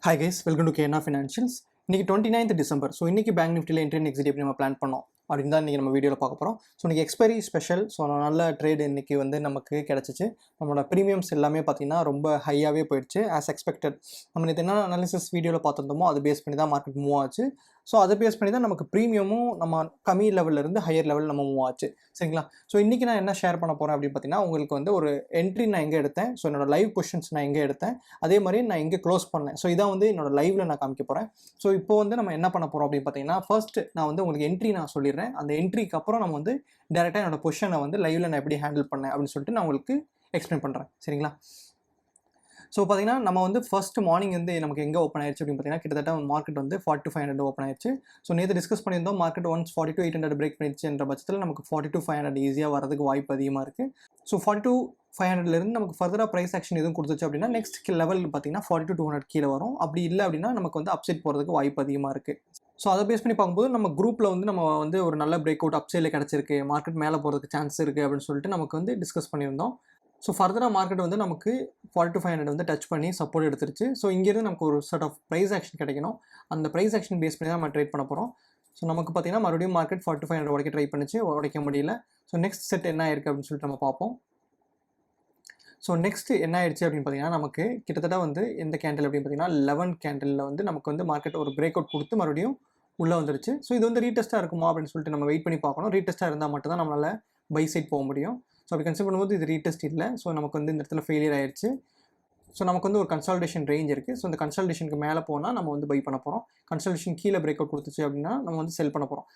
Hi guys, welcome to KNR Financials. இன்னைக்கு 29th December. So இன்னைக்கு bank நிஃப்டியில் entry and exit எப்படி நம்ம பிளான் பண்ணோம் அப்படின்னு தான் இன்றைக்கி நம்ம வீடியோவில் பார்க்க போகிறோம். ஸோ இன்றைக்கி எக்ஸ்பைரி ஸ்பெஷல். ஸோ நல்ல ட்ரேட் இன்றைக்கி வந்து நமக்கு கிடச்சிச்சு. நம்மளோட ப்ரீமியம்ஸ் எல்லாமே பார்த்திங்கன்னா ரொம்ப ஹையாகவே போயிடுச்சு ஆஸ் எக்ஸ்பெக்டட். நம்ம நேற்று என்ன அனாலிசிஸ் வீடியோவில் பார்த்துருந்தோமோ அது பேஸ் பண்ணி தான் மார்க்கெட் மூவ் ஆச்சு. ஸோ அதை பேஸ் பண்ணி தான் நமக்கு ப்ரீமியமும் நம்ம கம்மி லெவலிருந்து ஹையர் லெவல் நம்ம மூவ் ஆச்சு. சரிங்களா? ஸோ இன்றைக்கி நான் என்ன ஷேர் பண்ண போகிறேன் அப்படின்னு பார்த்தீங்கன்னா, உங்களுக்கு வந்து ஒரு என்ட்ரி நான் எங்கே எடுத்தேன், ஸோ என்னோட லைவ் பொசிஷன்ஸ் நான் எங்கே எடுத்தேன், அதே மாதிரி நான் எங்கே க்ளோஸ் பண்ணேன். ஸோ இதான் வந்து என்னோட லைவ்ல நான் காமிக்க போகிறேன். ஸோ இப்போ வந்து நம்ம என்ன பண்ண போகிறோம் அப்படின்னு பார்த்தீங்கன்னா, ஃபர்ஸ்ட் நான் வந்து உங்களுக்கு என்ட்ரி நான் சொல்லிடுறேன். அந்த என்ட்ரிக்கு அப்புறம் நம்ம வந்து டேரெக்டாக என்னோட பொசிஷனை வந்து லைவ்ல நான் எப்படி ஹேண்டில் பண்ணேன் அப்படின்னு சொல்லிட்டு நான் உங்களுக்கு எக்ஸ்பிளைன் பண்ணுறேன். சரிங்களா? ஸோ பார்த்தீங்கன்னா நம்ம வந்து ஃபர்ஸ்ட் மார்னிங் வந்து நமக்கு எங்கே ஓப்பன் ஆயிடுச்சு அப்படின்னு பார்த்தீங்கன்னா, கிட்டத்தட்ட மார்க்கெட் வந்து 42,500 ஓப்பன் ஆயிடுச்சு. ஸோ நேற்று டிஸ்கஸ் பண்ணியிருந்தோம், மார்க்கெட் ஒன்ஸ் 42,800 பிரேக் பண்ணிடுச்சுன்ற பட்சத்தில் நமக்கு 42,500 ஈஸியாக வரதுக்கு வாய்ப்பு அதிகமாக இருக்குது. ஸோ 42,500லேருந்து நமக்கு ஃபர்தராக ப்ரைஸ் ஆக்ஷன் எதுவும் கொடுத்துச்சு அப்படின்னா நெக்ஸ்ட் லெவல் பார்த்தீங்கன்னா 42,200 கீழே வரும். அப்படி இல்லை அப்படின்னா நமக்கு வந்து அப்சைட் போகிறதுக்கு வாய்ப்பு அதிகமாக இருக்குது. ஸோ அதை பேஸ் பண்ணி பார்க்கும்போது நம்ம குரூப்பில் வந்து நம்ம வந்து ஒரு நல்ல பிரேக் அவுட் அப்சைடில் கிடச்சிருக்கு, மார்க்கெட் மேலே போகிறதுக்கு சான்ஸ் இருக்குது அப்படின்னு சொல்லிட்டு நமக்கு வந்து டிஸ்கஸ் பண்ணியிருந்தோம். ஸோ ஃபர்தராக மார்க்கெட் வந்து நமக்கு 42,500 வந்து டச் பண்ணி சப்போர்ட் எடுத்துருச்சு. ஸோ இங்கேருந்து நமக்கு ஒரு செட் ஆஃப் ப்ரைஸ் ஆக்ஷன் கிடைக்கணும். அந்த ப்ரைஸ் ஆக்ஷன் பேஸ் பண்ணி தான் நம்ம ட்ரேட் பண்ண போகிறோம். ஸோ நமக்கு பார்த்தீங்கன்னா மறுபடியும் மார்க்கெட் 42,500 உடைக்க ட்ரை பண்ணிச்சு, உடைக்க முடியல. ஸோ நெக்ஸ்ட் செட் என்ன ஆயிருக்கு அப்படின்னு சொல்லிட்டு நம்ம பார்ப்போம். ஸோ நெக்ஸ்ட் என்ன ஆயிடுச்சு அப்படின்னு பார்த்தீங்கன்னா, நமக்கு கிட்டத்தட்ட வந்து எந்த கேண்டில் அப்படின்னு பார்த்தீங்கன்னா 11 கேண்டிலில் வந்து நமக்கு வந்து மார்க்கெட் ஒரு பிரேக் அவுட் கொடுத்து மறுபடியும் உள்ளே வந்துருச்சு. ஸோ இது வந்து ரீடெஸ்ட்டாக இருக்குமா அப்படின்னு சொல்லிட்டு நம்ம வெயிட் பண்ணி பார்க்கணும். ரீடெஸ்ட்டாக இருந்தால் மட்டும் தான் நம்மளால் பை சைட் போக முடியும். ஸோ அப்படி கன்சிடர் பண்ணும்போது இது ரீடெஸ்ட் இல்லை. ஸோ நமக்கு வந்து இந்த இடத்துல ஃபெயிலியர் ஆயிடுச்சு. ஸோ நமக்கு வந்து ஒரு கன்சால்டேஷன் ரேஞ்ச் இருக்குது. ஸோ இந்த கன்சால்டேஷனுக்கு மேலே போனால் நம்ம வந்து பை பண்ண போகிறோம். கன்சால்டேஷன் கீழே பிரேக் அவுட் கொடுத்துச்சு அப்படின்னா நம்ம வந்து செல் பண்ண போகிறோம்.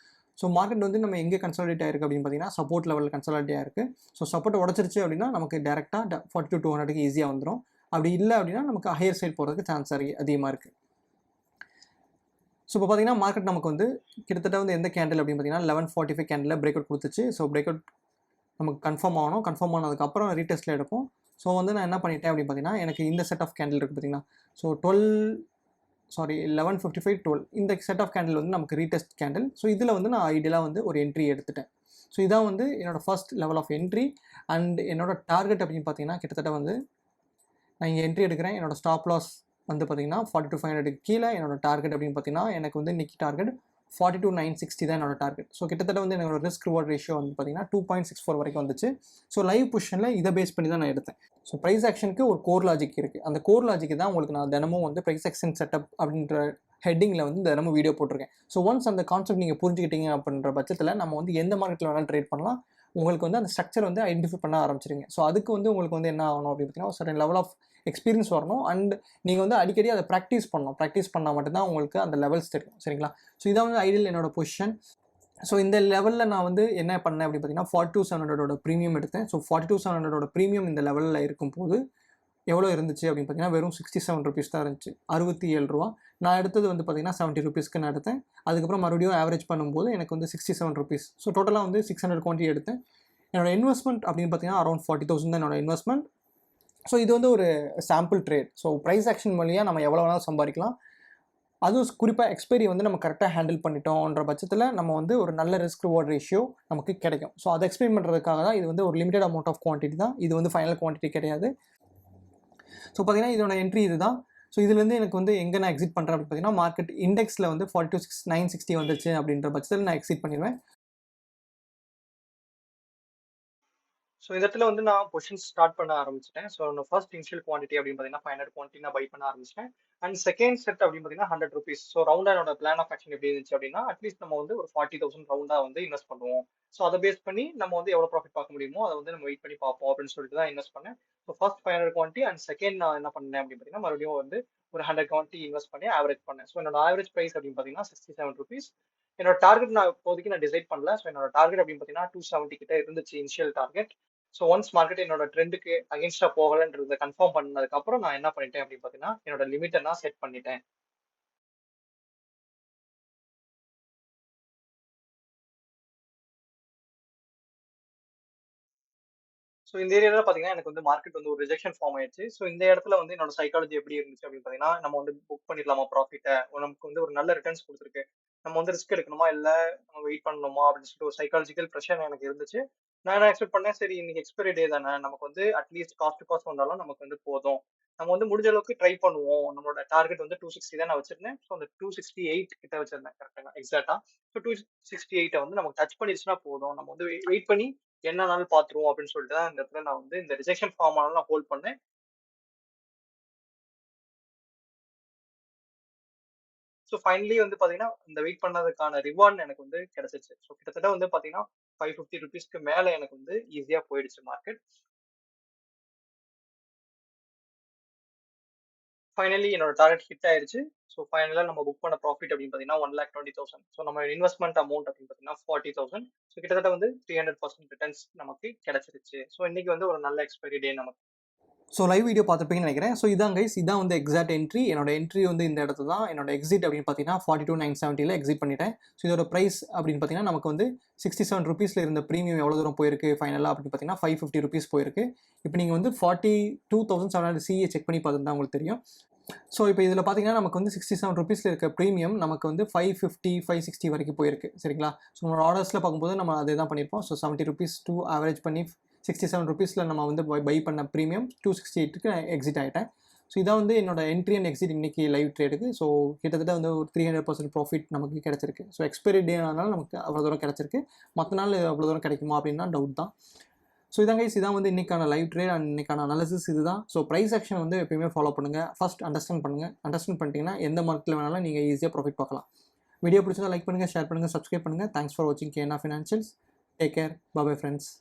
ஸோ மார்க்கெட் வந்து நம்ம எங்கே கன்சால்டேட் ஆயிருக்கு அப்படின்னு பார்த்தீங்கன்னா சப்போர்ட் லெவலில் கன்சால்டேட் ஆயிருக்கு. ஸோ சப்போர்ட் உடச்சிருச்சு அப்படின்னா நமக்கு டேரெக்டாக 42,200க்கு ஈஸியாக வந்துடும். அப்படி இல்லை அப்படின்னா நமக்கு ஹையர் சைட் போகிறதுக்கு சான்ஸ் அதிகமாக இருக்குது. ஸோ இப்போ பார்த்தீங்கன்னா மார்க்கெட் நமக்கு வந்து கிட்டத்தட்ட வந்து எந்த கேண்டில் அப்படின்னு பார்த்தீங்கன்னா 11:45 கேண்டில் பிரேக் அவுட் கொடுத்துச்சு. ஸோ பிரேக் அவுட் நமக்கு கன்ஃபார்ம் ஆகணும். கன்ஃபார்ம் ஆனதுக்கப்புறம் ரீடெஸ்ட்டில் எடுப்போம். ஸோ வந்து நான் என்ன பண்ணிட்டேன் அப்படின்னு பார்த்தீங்கன்னா, எனக்கு இந்த செட் ஆஃப் கேண்டில் இருக்குது பார்த்தீங்கன்னா, ஸோ 11:55 12 இந்த செட் ஆஃப் கேண்டில் வந்து நமக்கு ரீடெஸ்ட் கேண்டில். ஸோ இதில் வந்து நான் ஐடியலாக வந்து ஒரு என்ட்ரி எடுத்துட்டேன். ஸோ இதான் வந்து என்னோடய first level of entry. And என்னோட டார்கெட் அப்படின்னு பார்த்தீங்கன்னா கிட்டத்தட்ட வந்து நான் இங்கே என்ட்ரி எடுக்கிறேன். என்னோடய ஸ்டாப் லாஸ் வந்து பார்த்தீங்கன்னா 42,500 கீழே. என்னோட டார்கெட் அப்படின்னு பார்த்தீங்கன்னா எனக்கு வந்து இன்றைக்கி டார்கெட் 42,960 தான் என்னோட டார்கெட். ஸோ கிட்டத்தட்ட வந்து என்னோட ரிஸ்க் ரிவார்ட் ரேஷியோ வந்து பார்த்தீங்கன்னா 2.64 வரைக்கும் வந்துச்சு. ஸோ லைவ் பொசிஷனில் இதை பேஸ் பண்ணி தான் நான் எடுத்தேன். ஸோ ப்ரைஸ் ஆக்ஷனுக்கு ஒரு கோர் லாஜிக் இருக்குது. அந்த கோர் லாஜிக்கு தான் உங்களுக்கு நான் தினமும் வந்து ப்ரைஸ் ஆக்ஷன் செட்டப் அப்படின்ற ஹெட்டிங்கில் வந்து தினமும் வீடியோ போட்டிருக்கேன். ஸோ ஒன்ஸ் அந்த கான்செப்ட் நீங்கள் புரிஞ்சுக்கிட்டீங்க அப்படின்ற பட்சத்தில் நம்ம வந்து எந்த மார்க்கெட்டில் வேணாலும் ட்ரேட் பண்ணலாம். உங்களுக்கு வந்து அந்த ஸ்ட்ரக்சர் வந்து ஐடென்டிஃபை பண்ண ஆரம்பிச்சிருங்க. ஸோ அதுக்கு வந்து உங்களுக்கு வந்து என்ன ஆகணும் அப்படின்னு பார்த்தீங்கன்னா ஒரு சர்டன் லெவல் ஆஃப் எக்ஸ்பீரியன்ஸ் வரணும். அண்ட் நீங்கள் வந்து அடிக்கடி அதை ப்ராக்டிஸ் பண்ணணும். ப்ராக்டிஸ் பண்ணால் மட்டும்தான் உங்களுக்கு அந்த லெவல்ஸ் தெரியும். சரிங்களா? ஸோ இதான் வந்து ஐடியல் என்னோட பொசிஷன். ஸோ இந்த லெவலில் நான் வந்து என்ன பண்ணேன் அப்படின்னு பார்த்தீங்கன்னா 42,700 ப்ரீமியம் எடுத்தேன். ஸோ 42,700 ப்ரீமியம் இந்த லெவலில் இருக்கும்போது எவ்வளோ இருந்துச்சு அப்படின்னு பார்த்தீங்கன்னா வெறும் 67 ருபீஸ் தான் இருந்துச்சு. 67 ரூபா. நான் எடுத்தது வந்து பார்த்தீங்கன்னா 70 ருபீஸ்க்கு நான் எடுத்தேன். அதுக்கப்புறம் மறுபடியும் ஆவரேஜ் பண்ணும்போது எனக்கு வந்து 67 ருபீஸ். ஸோ டோட்டலாக வந்து 600 குவான்டிட்டி எடுத்தேன். என்னோட இன்வெஸ்ட்மெண்ட் அப்படின்னு பார்த்தீங்கன்னா அரௌண்ட் 40,000 தான் என்னோட இன்வெஸ்ட்மெண்ட். ஸோ இது வந்து ஒரு sample trade. So price action வழியாக நம்ம எவ்வளோ வேணாலும் சம்பாதிக்கலாம். அதுவும் குறிப்பாக எக்ஸ்பைரி வந்து நம்ம கரெக்டாக ஹேண்டில் பண்ணிட்டோன்ற பட்சத்தில் நம்ம வந்து ஒரு நல்ல ரிஸ்க் ரிவார்ட் ரேஷியோ நமக்கு கிடைக்கும். ஸோ அதை எக்ஸ்பிளைன் பண்ணுறதுக்காக தான் இது வந்து ஒரு லிமிடெட் அமௌண்ட் ஆஃப் குவான்டிட்டி தான். இது வந்து ஃபைனல் குவான்டிட்டி கிடையாது. ஸோ பார்த்தீங்கன்னா இதோட என்ட்ரி இது தான். ஸோ இதுலேருந்து எனக்கு வந்து எங்கே நான் எக்ஸிட் பண்ணுறேன் அப்படின்னு பார்த்தீங்கன்னா மார்க்கெட் இண்டெக்ஸில் வந்து 42,960 வந்துச்சு அப்படின்ற பட்சத்தில் நான் எக்ஸிட் பண்ணிடுவேன். ஸோ இந்த இடத்துல வந்து நான் பொசிஷன் ஸ்டார்ட் பண்ண ஆரம்பிச்சிட்டேன். ஸோ ஃபர்ஸ்ட் இனிஷியல் குவான்டிட்டி அப்படின்னு பார்த்தீங்கன்னா 500 குவான்டிட்டி நான் பை பண்ண ஆரம்பிச்சிட்டேன். அண்ட் செகண்ட் செட் அப்படின்னு பார்த்தீங்கன்னா 100 ருபீஸ். ஸோ ரவுண்டா என்னோட பிளான் ஆஃப் ஆக்ஷன் எப்படி இருந்துச்சு அப்படின்னா அட்லீஸ்ட் நம்ம வந்து ஒரு 40,000 ரவுண்டா வந்து இன்வெஸ்ட் பண்ணுவோம். ஸோ அதை பேஸ் பண்ணி நம்ம வந்து எவ்வளோ ப்ராஃபிட் பார்க்க முடியுமோ அதை வந்து நம்ம வெயிட் பண்ணி பார்ப்போம் அப்படின்னு சொல்லிட்டு தான் இன்வெஸ்ட் பண்ணேன். So first 500 quantity and second நான் என்ன பண்ணேன் அப்படின்னு பார்த்தீங்கன்னா மறுபடியும் வந்து ஒரு 100 குவான்டிட்டி இன்வெஸ்ட் பண்ணி ஆவரேஜ் பண்ணேன். ஸோ என்னோட ஆவரேஜ் பிரைஸ் அப்படின்னு பார்த்தீங்கன்னா 67 ருபீஸ். என்னோட டார்கெட் நான் இப்போதைக்கு நான் டிசைட் பண்ணல. ஸோ என்னோட டார்கெட் அப்படின்னு பார்த்தீங்கன்னா 270 கிட்ட இருந்துச்சு initial target. So once market என்னோட ட்ரெண்டுக்கு அகேன்ஸ்டா போகலன்றதை கன்ஃபார்ம் பண்ணதுக்கு அப்புறம் நான் என்ன பண்ணிட்டேன் அப்படின்னு பார்த்தீங்கன்னா என்னோட லிமிட்டை நான் செட் பண்ணிட்டேன். ஸோ இந்த ஏரியாவில் பார்த்தீங்கன்னா எனக்கு வந்து மார்க்கெட் வந்து ஒரு ரிஜெக்ஷன் ஃபார்ம் ஆயிடுச்சு. ஸோ இந்த இடத்துல வந்து என்னோட சைக்காலஜி எப்படி இருந்துச்சு அப்படின்னு பார்த்தீங்கன்னா நம்ம வந்து புக் பண்ணிடலாமா ப்ராஃபிட்டை, நமக்கு வந்து ஒரு நல்ல ரிட்டர்ன்ஸ் கொடுத்துருக்கு, நம்ம வந்து ரிஸ்க் எடுக்கணுமா இல்லை நம்ம வெயிட் பண்ணணுமா அப்படின்னு சொல்லிட்டு ஒரு சைக்காலஜிக்கல் ப்ரெஷர் எனக்கு இருந்துச்சு. நான் என்ன எக்ஸ்பெக்ட் பண்ணேன், சரி இன்னைக்கு எக்ஸ்பைரி டே தானே, நமக்கு வந்து அட்லீஸ்ட் காஸ்ட் டு காஸ்ட் வந்தாலும் நமக்கு வந்து போதும். நம்ம வந்து முடிஞ்ச அளவுக்கு ட்ரை பண்ணுவோம். நம்மளோட டார்கெட் வந்து 260 தான் நான் வச்சிருந்தேன். ஸோ அந்த 268 கிட்ட வச்சிருந்தேன் கரெக்ட்டா எக்ஸாக்ட்டா. ஸோ 268 வந்து நமக்கு டச் பண்ணிருச்சுனா போதும். நம்ம வந்து வெயிட் பண்ணி என்ன நாள் பார்த்துருவோம் அப்படின்னு சொல்லிட்டு தான் இந்த இடத்துல நான் வந்து இந்த ரிஜெக்ஷன் ஃபார்ம் ஆனாலும் நான் ஹோல்ட் பண்ணேன். ஸோ ஃபைனலி வந்து பார்த்தீங்கன்னா, இந்த வெயிட் பண்ணதுக்கான ரிவார்ட் எனக்கு வந்து கிடைச்சிருச்சு. ஸோ கிட்டத்தட்ட வந்து பார்த்தீங்கன்னா, ₹550க்கு மேல எனக்கு வந்து ஈஸியா போயிடுச்சு மார்க்கெட். ஃபைனலி என்னோட டார்கெட் ஹிட் ஆயிருச்சு. ஸோ ஃபைனலா நம்ம புக் பண்ண ப்ராஃபிட் அப்படின்னு பார்த்தீங்கன்னா, 1,20,000. ஸோ நம்ம இன்வெஸ்ட்மென்ட் அமௌண்ட் அப்படின்னு பார்த்தீங்கன்னா 40,000. ஸோ கிட்டத்தட்ட வந்து 300% ரிட்டர்ன்ஸ் நமக்கு கிடைச்சிருச்சு. ஸோ இன்னைக்கு வந்து ஒரு நல்ல எக்ஸ்பைரி டே நமக்கு. ஸோ லைவ் வீடியோ பார்த்துருப்பீங்கன்னு நினைக்கிறேன். ஸோ இதான் கைஸ், இதான் வந்து எக்ஸாக்ட் என்ட்ரி. என்னோட என்ட்ரி வந்து இந்த இடத்துல தான். என்னோட எக்ஸிட் அப்படின்னு பார்த்தீங்கன்னா 42,970 எக்ஸிட் பண்ணிட்டேன். ஸோ இதோட ப்ரைஸ் அப்படின்னு பார்த்தீங்கன்னா நமக்கு வந்து ₹67 இருந்த ப்ரீமியம் எவ்வளோ தூரம் போயிருக்கு ஃபைனலாக அப்படின்னு பார்த்தீங்கன்னா ₹550 போயிருக்கு. இப்போ நீங்கள் வந்து 42,700 சிஏ செக் பண்ணி பார்த்துருந்தா உங்களுக்கு தெரியும். ஸோ இப்போ இதில் பார்த்தீங்கன்னா நமக்கு வந்து ₹67 இருக்க ப்ரீமியம் நமக்கு வந்து 550, 560 வரைக்கும் போயிருக்கு. சரிங்களா? ஸோ நம்மளோட ஆர்டர்ஸில் பார்க்கும்போது நம்ம அதே தான் பண்ணியிருப்போம். ஸோ ₹70 டூ ஆவரேஜ் பண்ணி ₹67 நம்ம வந்து பை பண்ண ப்ரீமியம் 268க்கு எக்ஸிட் ஆகிட்டேன். ஸோ இதான் வந்து என்னோட என்ட்ரி அண்ட் எக்ஸிட் இன்னைக்கு லைவ் ட்ரேடுக்கு. ஸோ கிட்டத்தட்ட வந்து ஒரு 300% ப்ராஃபிட் நமக்கு கிடச்சிருக்கு. ஸோ எக்ஸ்பைரி டே ஆனாலும் நமக்கு அவ்வளோ தூரம் கிடச்சிருக்கு. மற்ற நாள் அவ்வளோ தூரம் கிடைக்குமா அப்படின்னா டவுட் தான். ஸோ இதான் கைஸ், இதான் வந்து இன்னைக்கான லைவ் ட்ரேட் அண்ட் இன்னைக்கான அனாலிசிஸ் இதுதான். ஸோ ப்ரைஸ் ஆக்ஷன் வந்து எப்பயுமே ஃபாலோ பண்ணுங்கள். ஃபர்ஸ்ட் அண்டர்ஸ்டாண்ட் பண்ணுங்கள். அண்டர்ஸ்டாண்ட் பண்ணிட்டீங்கன்னா எந்த மார்க்கெட்டில் வேணாலும் நீங்கள் ஈஸியாக ப்ராஃபிட் பார்க்கலாம். வீடியோ பிடிச்சதா லைக் பண்ணுங்கள், ஷேர் பண்ணுங்கள், சப்ஸ்கிரைப் பண்ணுங்கள். தேங்க்ஸ் ஃபார் வாட்சிங் Kena financials. Take care. Bye friends.